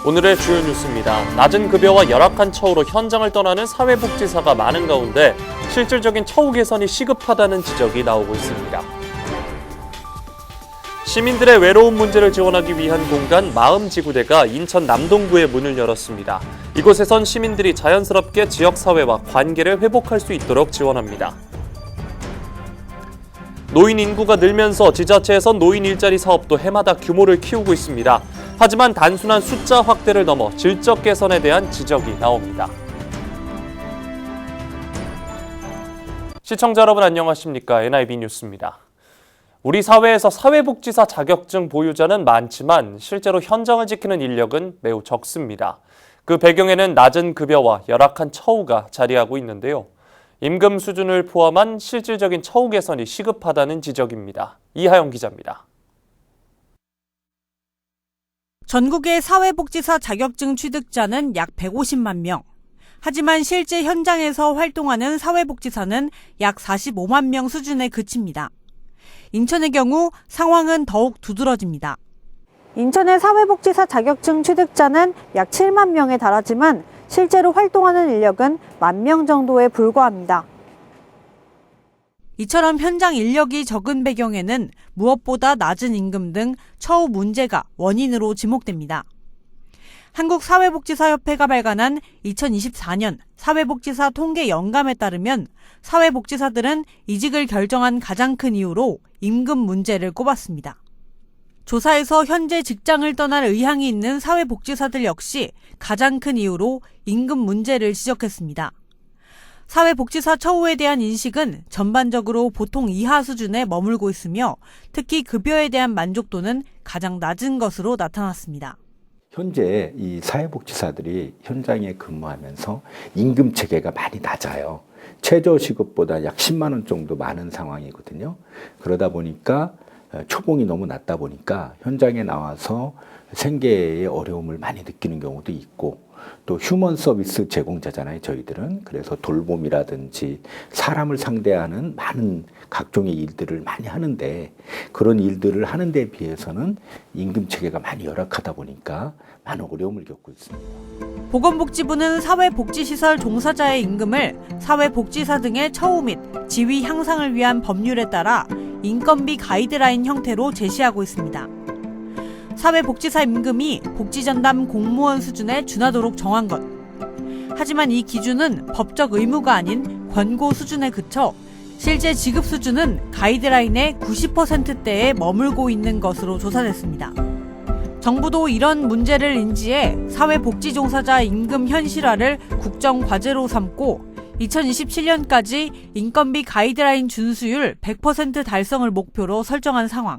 오늘의 주요 뉴스입니다. 낮은 급여와 열악한 처우로 현장을 떠나는 사회복지사가 많은 가운데 실질적인 처우 개선이 시급하다는 지적이 나오고 있습니다. 시민들의 외로움 문제를 지원하기 위한 공간 마음지구대가 인천 남동구에 문을 열었습니다. 이곳에선 시민들이 자연스럽게 지역사회와 관계를 회복할 수 있도록 지원합니다. 노인 인구가 늘면서 지자체에선 노인 일자리 사업도 해마다 규모를 키우고 있습니다. 하지만 단순한 숫자 확대를 넘어 질적 개선에 대한 지적이 나옵니다. 시청자 여러분 안녕하십니까? NIB 뉴스입니다. 우리 사회에서 사회복지사 자격증 보유자는 많지만 실제로 현장을 지키는 인력은 매우 적습니다. 그 배경에는 낮은 급여와 열악한 처우가 자리하고 있는데요. 임금 수준을 포함한 실질적인 처우 개선이 시급하다는 지적입니다. 이하영 기자입니다. 전국의 사회복지사 자격증 취득자는 약 150만 명. 하지만 실제 현장에서 활동하는 사회복지사는 약 45만 명 수준에 그칩니다. 인천의 경우 상황은 더욱 두드러집니다. 인천의 사회복지사 자격증 취득자는 약 7만 명에 달하지만 실제로 활동하는 인력은 1만 명 정도에 불과합니다. 이처럼 현장 인력이 적은 배경에는 무엇보다 낮은 임금 등 처우 문제가 원인으로 지목됩니다. 한국사회복지사협회가 발간한 2024년 사회복지사 통계 영감에 따르면 사회복지사들은 이직을 결정한 가장 큰 이유로 임금 문제를 꼽았습니다. 조사에서 현재 직장을 떠날 의향이 있는 사회복지사들 역시 가장 큰 이유로 임금 문제를 지적했습니다. 사회복지사 처우에 대한 인식은 전반적으로 보통 이하 수준에 머물고 있으며 특히 급여에 대한 만족도는 가장 낮은 것으로 나타났습니다. 현재 이 사회복지사들이 현장에 근무하면서 임금 체계가 많이 낮아요. 최저시급보다 약 10만 원 정도 많은 상황이거든요. 그러다 보니까 초봉이 너무 낮다 보니까 현장에 나와서 생계의 어려움을 많이 느끼는 경우도 있고 또 휴먼 서비스 제공자잖아요, 저희들은. 그래서 돌봄이라든지 사람을 상대하는 많은 각종의 일들을 많이 하는데 그런 일들을 하는 데 비해서는 임금 체계가 많이 열악하다 보니까 많은 어려움을 겪고 있습니다. 보건복지부는 사회복지시설 종사자의 임금을 사회복지사 등의 처우 및 지위 향상을 위한 법률에 따라 인건비 가이드라인 형태로 제시하고 있습니다. 사회복지사 임금이 복지전담 공무원 수준에 준하도록 정한 것. 하지만 이 기준은 법적 의무가 아닌 권고 수준에 그쳐 실제 지급 수준은 가이드라인의 90%대에 머물고 있는 것으로 조사됐습니다. 정부도 이런 문제를 인지해 사회복지 종사자 임금 현실화를 국정과제로 삼고 2027년까지 인건비 가이드라인 준수율 100% 달성을 목표로 설정한 상황.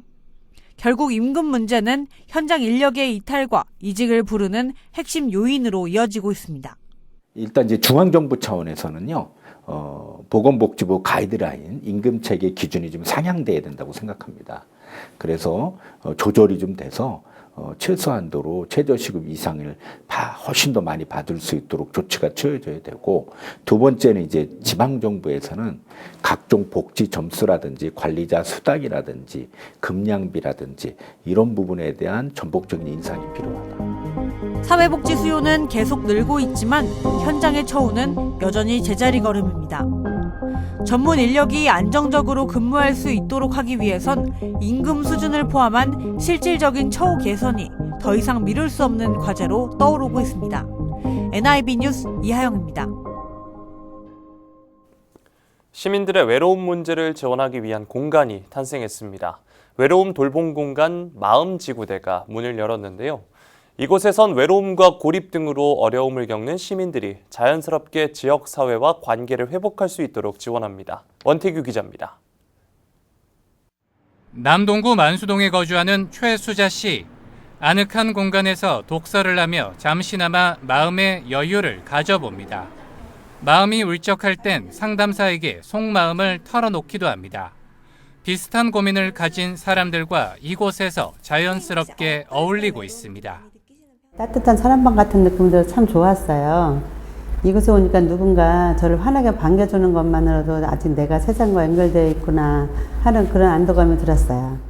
결국 임금 문제는 현장 인력의 이탈과 이직을 부르는 핵심 요인으로 이어지고 있습니다. 일단 이제 중앙정부 차원에서는요, 보건복지부 가이드라인 임금체계 기준이 좀 상향돼야 된다고 생각합니다. 그래서 조절이 좀 돼서 최소한도로 최저시급 이상을 훨씬 더 많이 받을 수 있도록 조치가 취해져야 되고, 두 번째는 이제 지방정부에서는 각종 복지 점수라든지 관리자 수당이라든지 급량비라든지 이런 부분에 대한 전폭적인 인상이 필요하다. 사회복지 수요는 계속 늘고 있지만 현장의 처우는 여전히 제자리 걸음입니다. 전문 인력이 안정적으로 근무할 수 있도록 하기 위해선 임금 수준을 포함한 실질적인 처우 개선이 더 이상 미룰 수 없는 과제로 떠오르고 있습니다. NIB 뉴스 이하영입니다. 시민들의 외로움 문제를 지원하기 위한 공간이 탄생했습니다. 외로움 돌봄 공간 마음지구대가 문을 열었는데요. 이곳에선 외로움과 고립 등으로 어려움을 겪는 시민들이 자연스럽게 지역사회와 관계를 회복할 수 있도록 지원합니다. 원태규 기자입니다. 남동구 만수동에 거주하는 최수자 씨. 아늑한 공간에서 독서를 하며 잠시나마 마음의 여유를 가져봅니다. 마음이 울적할 땐 상담사에게 속마음을 털어놓기도 합니다. 비슷한 고민을 가진 사람들과 이곳에서 자연스럽게 어울리고 있습니다. 따뜻한 사랑방 같은 느낌도 참 좋았어요. 이곳에 오니까 누군가 저를 환하게 반겨주는 것만으로도 아직 내가 세상과 연결되어 있구나 하는 그런 안도감이 들었어요.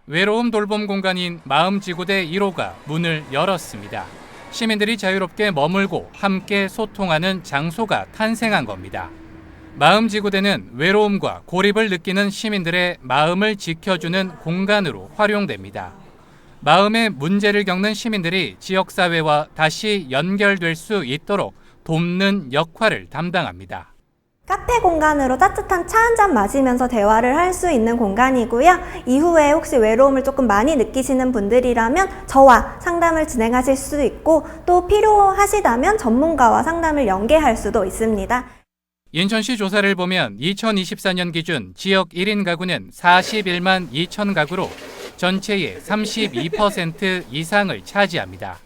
외로움 돌봄 공간인 마음지구대 1호가 문을 열었습니다. 시민들이 자유롭게 머물고 함께 소통하는 장소가 탄생한 겁니다. 마음지구대는 외로움과 고립을 느끼는 시민들의 마음을 지켜주는 공간으로 활용됩니다. 마음의 문제를 겪는 시민들이 지역사회와 다시 연결될 수 있도록 돕는 역할을 담당합니다. 카페 공간으로 따뜻한 차 한 잔 마시면서 대화를 할 수 있는 공간이고요. 이후에 혹시 외로움을 조금 많이 느끼시는 분들이라면 저와 상담을 진행하실 수도 있고 또 필요하시다면 전문가와 상담을 연계할 수도 있습니다. 인천시 조사를 보면 2024년 기준 지역 1인 가구는 41만 2천 가구로 전체의 32% 이상을 차지합니다.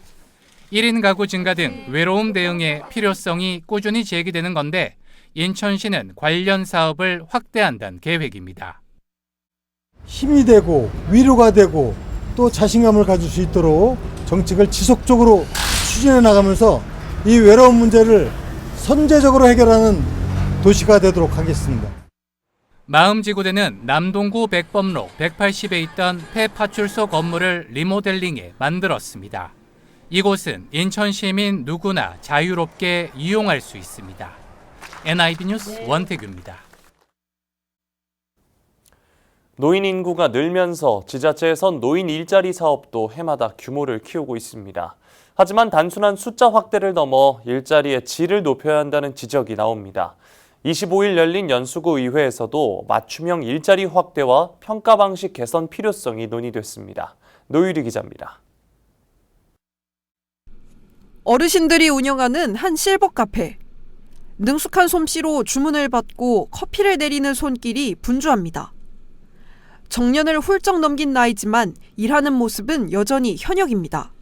1인 가구 증가 등 외로움 대응의 필요성이 꾸준히 제기되는 건데 인천시는 관련 사업을 확대한다는 계획입니다. 힘이 되고 위로가 되고 또 자신감을 가질 수 있도록 정책을 지속적으로 추진해 나가면서 이 외로움 문제를 선제적으로 해결하는 도시가 되도록 하겠습니다. 마음지구대는 남동구 백범로 180에 있던 폐파출소 건물을 리모델링해 만들었습니다. 이곳은 인천 시민 누구나 자유롭게 이용할 수 있습니다. NIB 뉴스 원태규입니다. 노인 인구가 늘면서 지자체에선 노인 일자리 사업도 해마다 규모를 키우고 있습니다. 하지만 단순한 숫자 확대를 넘어 일자리의 질을 높여야 한다는 지적이 나옵니다. 25일 열린 연수구 의회에서도 맞춤형 일자리 확대와 평가 방식 개선 필요성이 논의됐습니다. 노유리 기자입니다. 어르신들이 운영하는 한 실버 카페. 능숙한 솜씨로 주문을 받고 커피를 내리는 손길이 분주합니다. 정년을 훌쩍 넘긴 나이지만 일하는 모습은 여전히 현역입니다.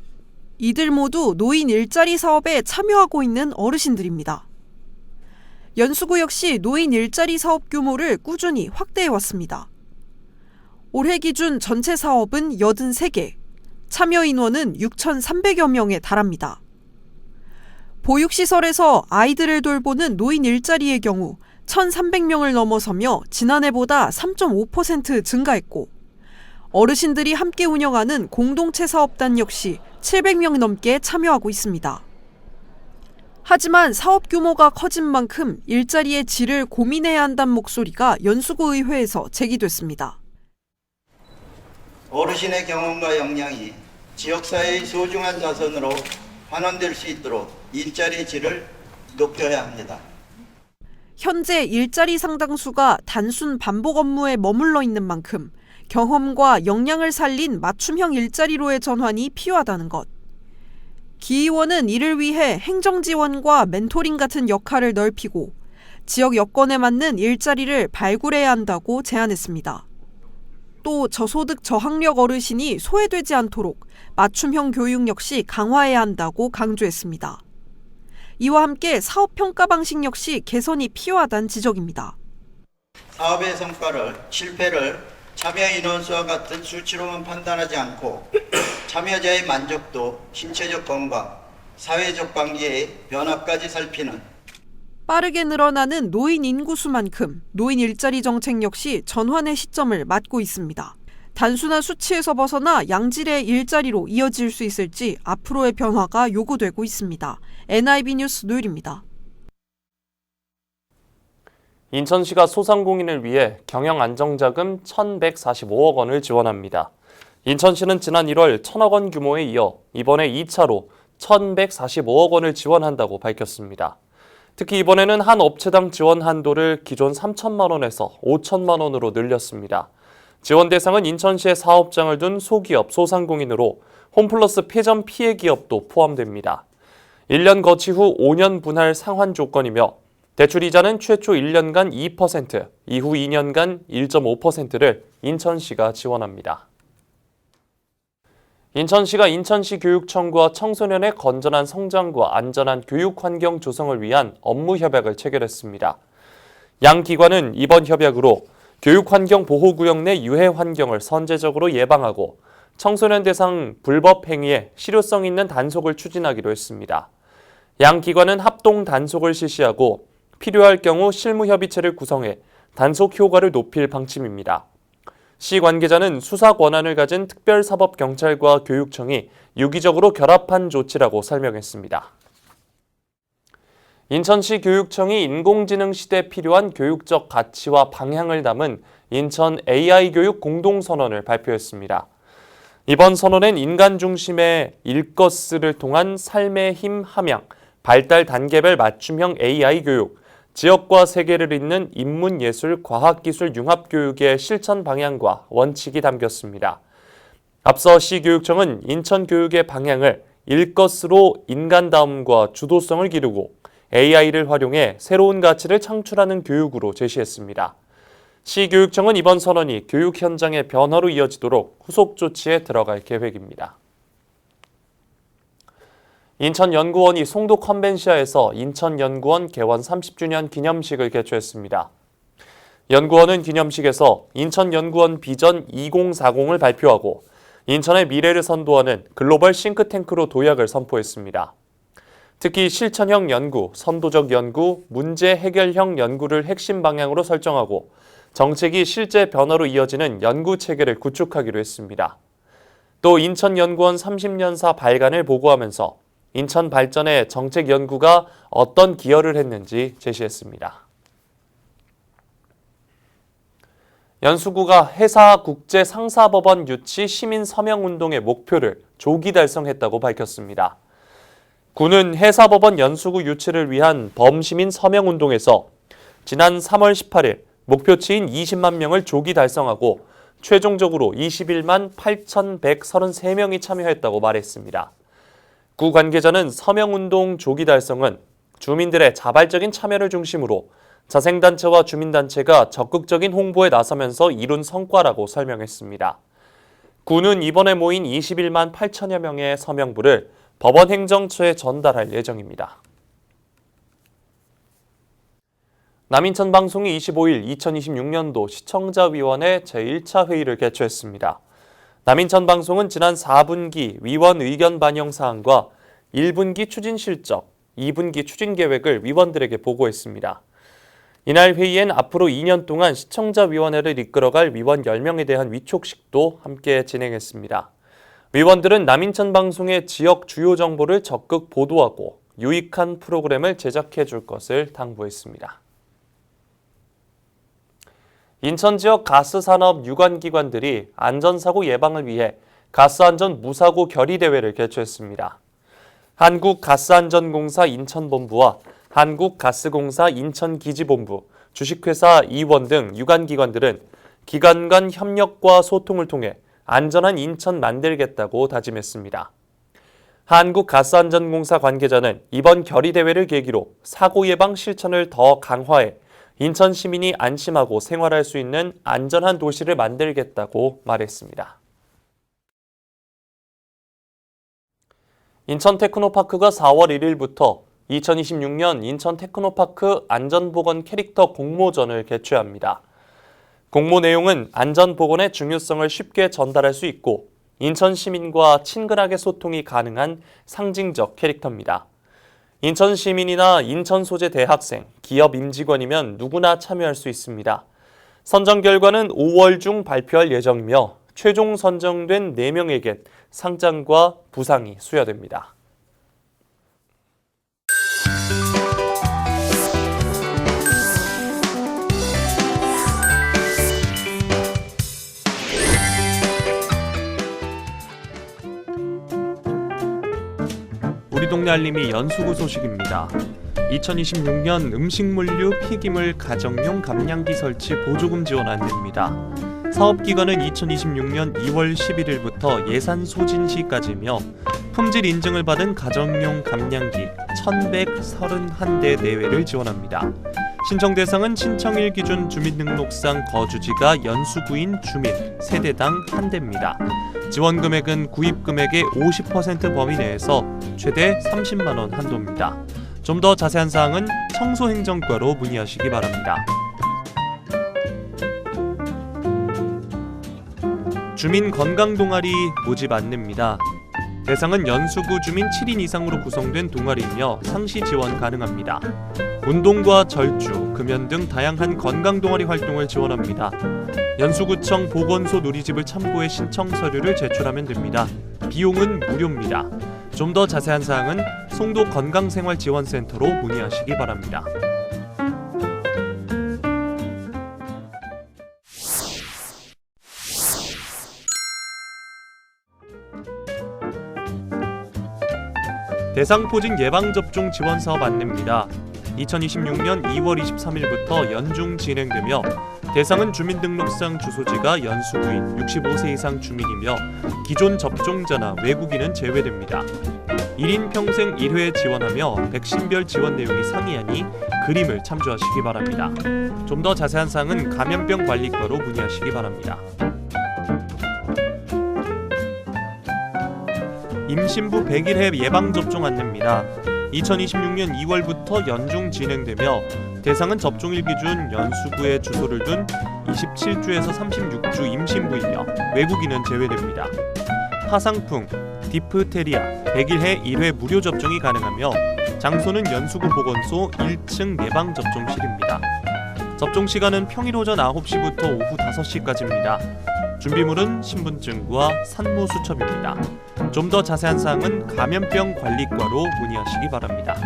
이들 모두 노인 일자리 사업에 참여하고 있는 어르신들입니다. 연수구 역시 노인 일자리 사업 규모를 꾸준히 확대해왔습니다. 올해 기준 전체 사업은 83개, 참여 인원은 6,300여 명에 달합니다. 보육시설에서 아이들을 돌보는 노인 일자리의 경우 1,300명을 넘어서며 지난해보다 3.5% 증가했고 어르신들이 함께 운영하는 공동체 사업단 역시 700명 넘게 참여하고 있습니다. 하지만 사업 규모가 커진 만큼 일자리의 질을 고민해야 한다는 목소리가 연수구 의회에서 제기됐습니다. 어르신의 경험과 역량이 지역사회의 소중한 자산으로 환원될 수 있도록 일자리 질을 높여야 합니다. 현재 일자리 상당수가 단순 반복 업무에 머물러 있는 만큼 경험과 역량을 살린 맞춤형 일자리로의 전환이 필요하다는 것. 기의원은 이를 위해 행정지원과 멘토링 같은 역할을 넓히고 지역 여건에 맞는 일자리를 발굴해야 한다고 제안했습니다. 또 저소득 저학력 어르신이 소외되지 않도록 맞춤형 교육 역시 강화해야 한다고 강조했습니다. 이와 함께 사업 평가 방식 역시 개선이 필요하다는 지적입니다. 사업의 성과를, 실패를 참여 인원수와 같은 수치로만 판단하지 않고 참여자의 만족도, 신체적 건강, 사회적 관계의 변화까지 살피는 빠르게 늘어나는 노인 인구수만큼 노인 일자리 정책 역시 전환의 시점을 맞고 있습니다. 단순한 수치에서 벗어나 양질의 일자리로 이어질 수 있을지 앞으로의 변화가 요구되고 있습니다. NIB 뉴스 노율입니다. 인천시가 소상공인을 위해 경영안정자금 1,145억 원을 지원합니다. 인천시는 지난 1월 1,000억 원 규모에 이어 이번에 2차로 1,145억 원을 지원한다고 밝혔습니다. 특히 이번에는 한 업체당 지원 한도를 기존 3천만 원에서 5천만 원으로 늘렸습니다. 지원 대상은 인천시에 사업장을 둔 소기업, 소상공인으로 홈플러스 폐점 피해 기업도 포함됩니다. 1년 거치 후 5년 분할 상환 조건이며 대출 이자는 최초 1년간 2%, 이후 2년간 1.5%를 인천시가 지원합니다. 인천시가 인천시 교육청과 청소년의 건전한 성장과 안전한 교육 환경 조성을 위한 업무 협약을 체결했습니다. 양 기관은 이번 협약으로 교육환경 보호구역 내 유해 환경을 선제적으로 예방하고 청소년 대상 불법 행위에 실효성 있는 단속을 추진하기로 했습니다. 양 기관은 합동 단속을 실시하고 필요할 경우 실무협의체를 구성해 단속 효과를 높일 방침입니다. 시 관계자는 수사 권한을 가진 특별사법경찰과 교육청이 유기적으로 결합한 조치라고 설명했습니다. 인천시 교육청이 인공지능 시대에 필요한 교육적 가치와 방향을 담은 인천 AI 교육 공동선언을 발표했습니다. 이번 선언엔 인간 중심의 일거스를 통한 삶의 힘 함양, 발달 단계별 맞춤형 AI 교육, 지역과 세계를 잇는 인문예술, 과학기술 융합교육의 실천 방향과 원칙이 담겼습니다. 앞서 시교육청은 인천교육의 방향을 일것으로 인간다움과 주도성을 기르고 AI를 활용해 새로운 가치를 창출하는 교육으로 제시했습니다. 시교육청은 이번 선언이 교육 현장의 변화로 이어지도록 후속 조치에 들어갈 계획입니다. 인천연구원이 송도 컨벤시아에서 인천연구원 개원 30주년 기념식을 개최했습니다. 연구원은 기념식에서 인천연구원 비전 2040을 발표하고 인천의 미래를 선도하는 글로벌 싱크탱크로 도약을 선포했습니다. 특히 실천형 연구, 선도적 연구, 문제 해결형 연구를 핵심 방향으로 설정하고 정책이 실제 변화로 이어지는 연구 체계를 구축하기로 했습니다. 또 인천연구원 30년사 발간을 보고하면서 인천 발전에 정책 연구가 어떤 기여를 했는지 제시했습니다. 연수구가 해사 국제 상사법원 유치 시민 서명운동의 목표를 조기 달성했다고 밝혔습니다. 구는 해사법원 연수구 유치를 위한 범시민 서명운동에서 지난 3월 18일 목표치인 20만 명을 조기 달성하고 최종적으로 21만 8,133명이 참여했다고 말했습니다. 구 관계자는 서명운동 조기 달성은 주민들의 자발적인 참여를 중심으로 자생단체와 주민단체가 적극적인 홍보에 나서면서 이룬 성과라고 설명했습니다. 구는 이번에 모인 21만 8천여 명의 서명부를 법원 행정처에 전달할 예정입니다. 남인천방송이 25일 2026년도 시청자위원회 제1차 회의를 개최했습니다. 남인천방송은 지난 4분기 위원 의견 반영 사항과 1분기 추진 실적, 2분기 추진 계획을 위원들에게 보고했습니다. 이날 회의엔 앞으로 2년 동안 시청자위원회를 이끌어갈 위원 10명에 대한 위촉식도 함께 진행했습니다. 위원들은 남인천방송의 지역 주요 정보를 적극 보도하고 유익한 프로그램을 제작해 줄 것을 당부했습니다. 인천 지역 가스산업 유관기관들이 안전사고 예방을 위해 가스안전 무사고 결의대회를 개최했습니다. 한국가스안전공사 인천본부와 한국가스공사 인천기지본부, 주식회사 이원 등 유관기관들은 기관 간 협력과 소통을 통해 안전한 인천 만들겠다고 다짐했습니다. 한국가스안전공사 관계자는 이번 결의대회를 계기로 사고 예방 실천을 더 강화해 인천 시민이 안심하고 생활할 수 있는 안전한 도시를 만들겠다고 말했습니다. 인천 테크노파크가 4월 1일부터 2026년 인천 테크노파크 안전보건 캐릭터 공모전을 개최합니다. 공모 내용은 안전보건의 중요성을 쉽게 전달할 수 있고 인천 시민과 친근하게 소통이 가능한 상징적 캐릭터입니다. 인천 시민이나 인천 소재 대학생, 기업 임직원이면 누구나 참여할 수 있습니다. 선정 결과는 5월 중 발표할 예정이며 최종 선정된 4명에겐 상장과 부상이 수여됩니다. 우리 동네 알림이 연수구 소식입니다. 2026년 음식물류 폐기물 가정용 감량기 설치 보조금 지원 안내입니다. 사업기간은 2026년 2월 11일부터 예산 소진 시까지며 품질 인증을 받은 가정용 감량기 1,131대 내외를 지원합니다. 신청 대상은 신청일 기준 주민등록상 거주지가 연수구인 주민 세대당 1대입니다. 지원 금액은 구입 금액의 50% 범위 내에서 최대 30만 원 한도입니다. 좀 더 자세한 사항은 청소행정과로 문의하시기 바랍니다. 주민 건강 동아리 모집 안내입니다. 대상은 연수구 주민 7인 이상으로 구성된 동아리이며 상시 지원 가능합니다. 운동과 절주, 금연 등 다양한 건강 동아리 활동을 지원합니다. 연수구청 보건소 누리집을 참고해 신청 서류를 제출하면 됩니다. 비용은 무료입니다. 좀 더 자세한 사항은 송도 건강생활지원센터로 문의하시기 바랍니다. 대상포진 예방접종 지원사업 안내입니다. 2026년 2월 23일부터 연중 진행되며 대상은 주민등록상 주소지가 연수구인 65세 이상 주민이며 기존 접종자나 외국인은 제외됩니다. 1인 평생 1회 지원하며 백신별 지원 내용이 상이하니 그림을 참조하시기 바랍니다. 좀 더 자세한 사항은 감염병 관리과로 문의하시기 바랍니다. 임신부 100일회 예방접종 안내입니다. 2026년 2월부터 연중 진행되며 대상은 접종일 기준 연수구에 주소를 둔 27주에서 36주 임신부이며 외국인은 제외됩니다. 파상풍, 디프테리아 100일회 1회 무료 접종이 가능하며 장소는 연수구 보건소 1층 예방접종실입니다. 접종 시간은 평일 오전 9시부터 오후 5시까지입니다. 준비물은 신분증과 산모 수첩입니다. 좀 더 자세한 사항은 감염병 관리과로 문의하시기 바랍니다.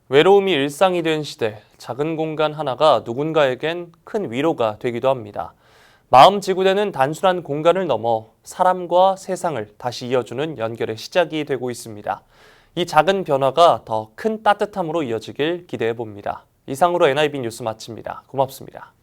외로움이 일상이 된 시대, 작은 공간 하나가 누군가에겐 큰 위로가 되기도 합니다. 마음 지구대는 단순한 공간을 넘어 사람과 세상을 다시 이어주는 연결의 시작이 되고 있습니다. 이 작은 변화가 더 큰 따뜻함으로 이어지길 기대해 봅니다. 이상으로 NIB 뉴스 마칩니다. 고맙습니다.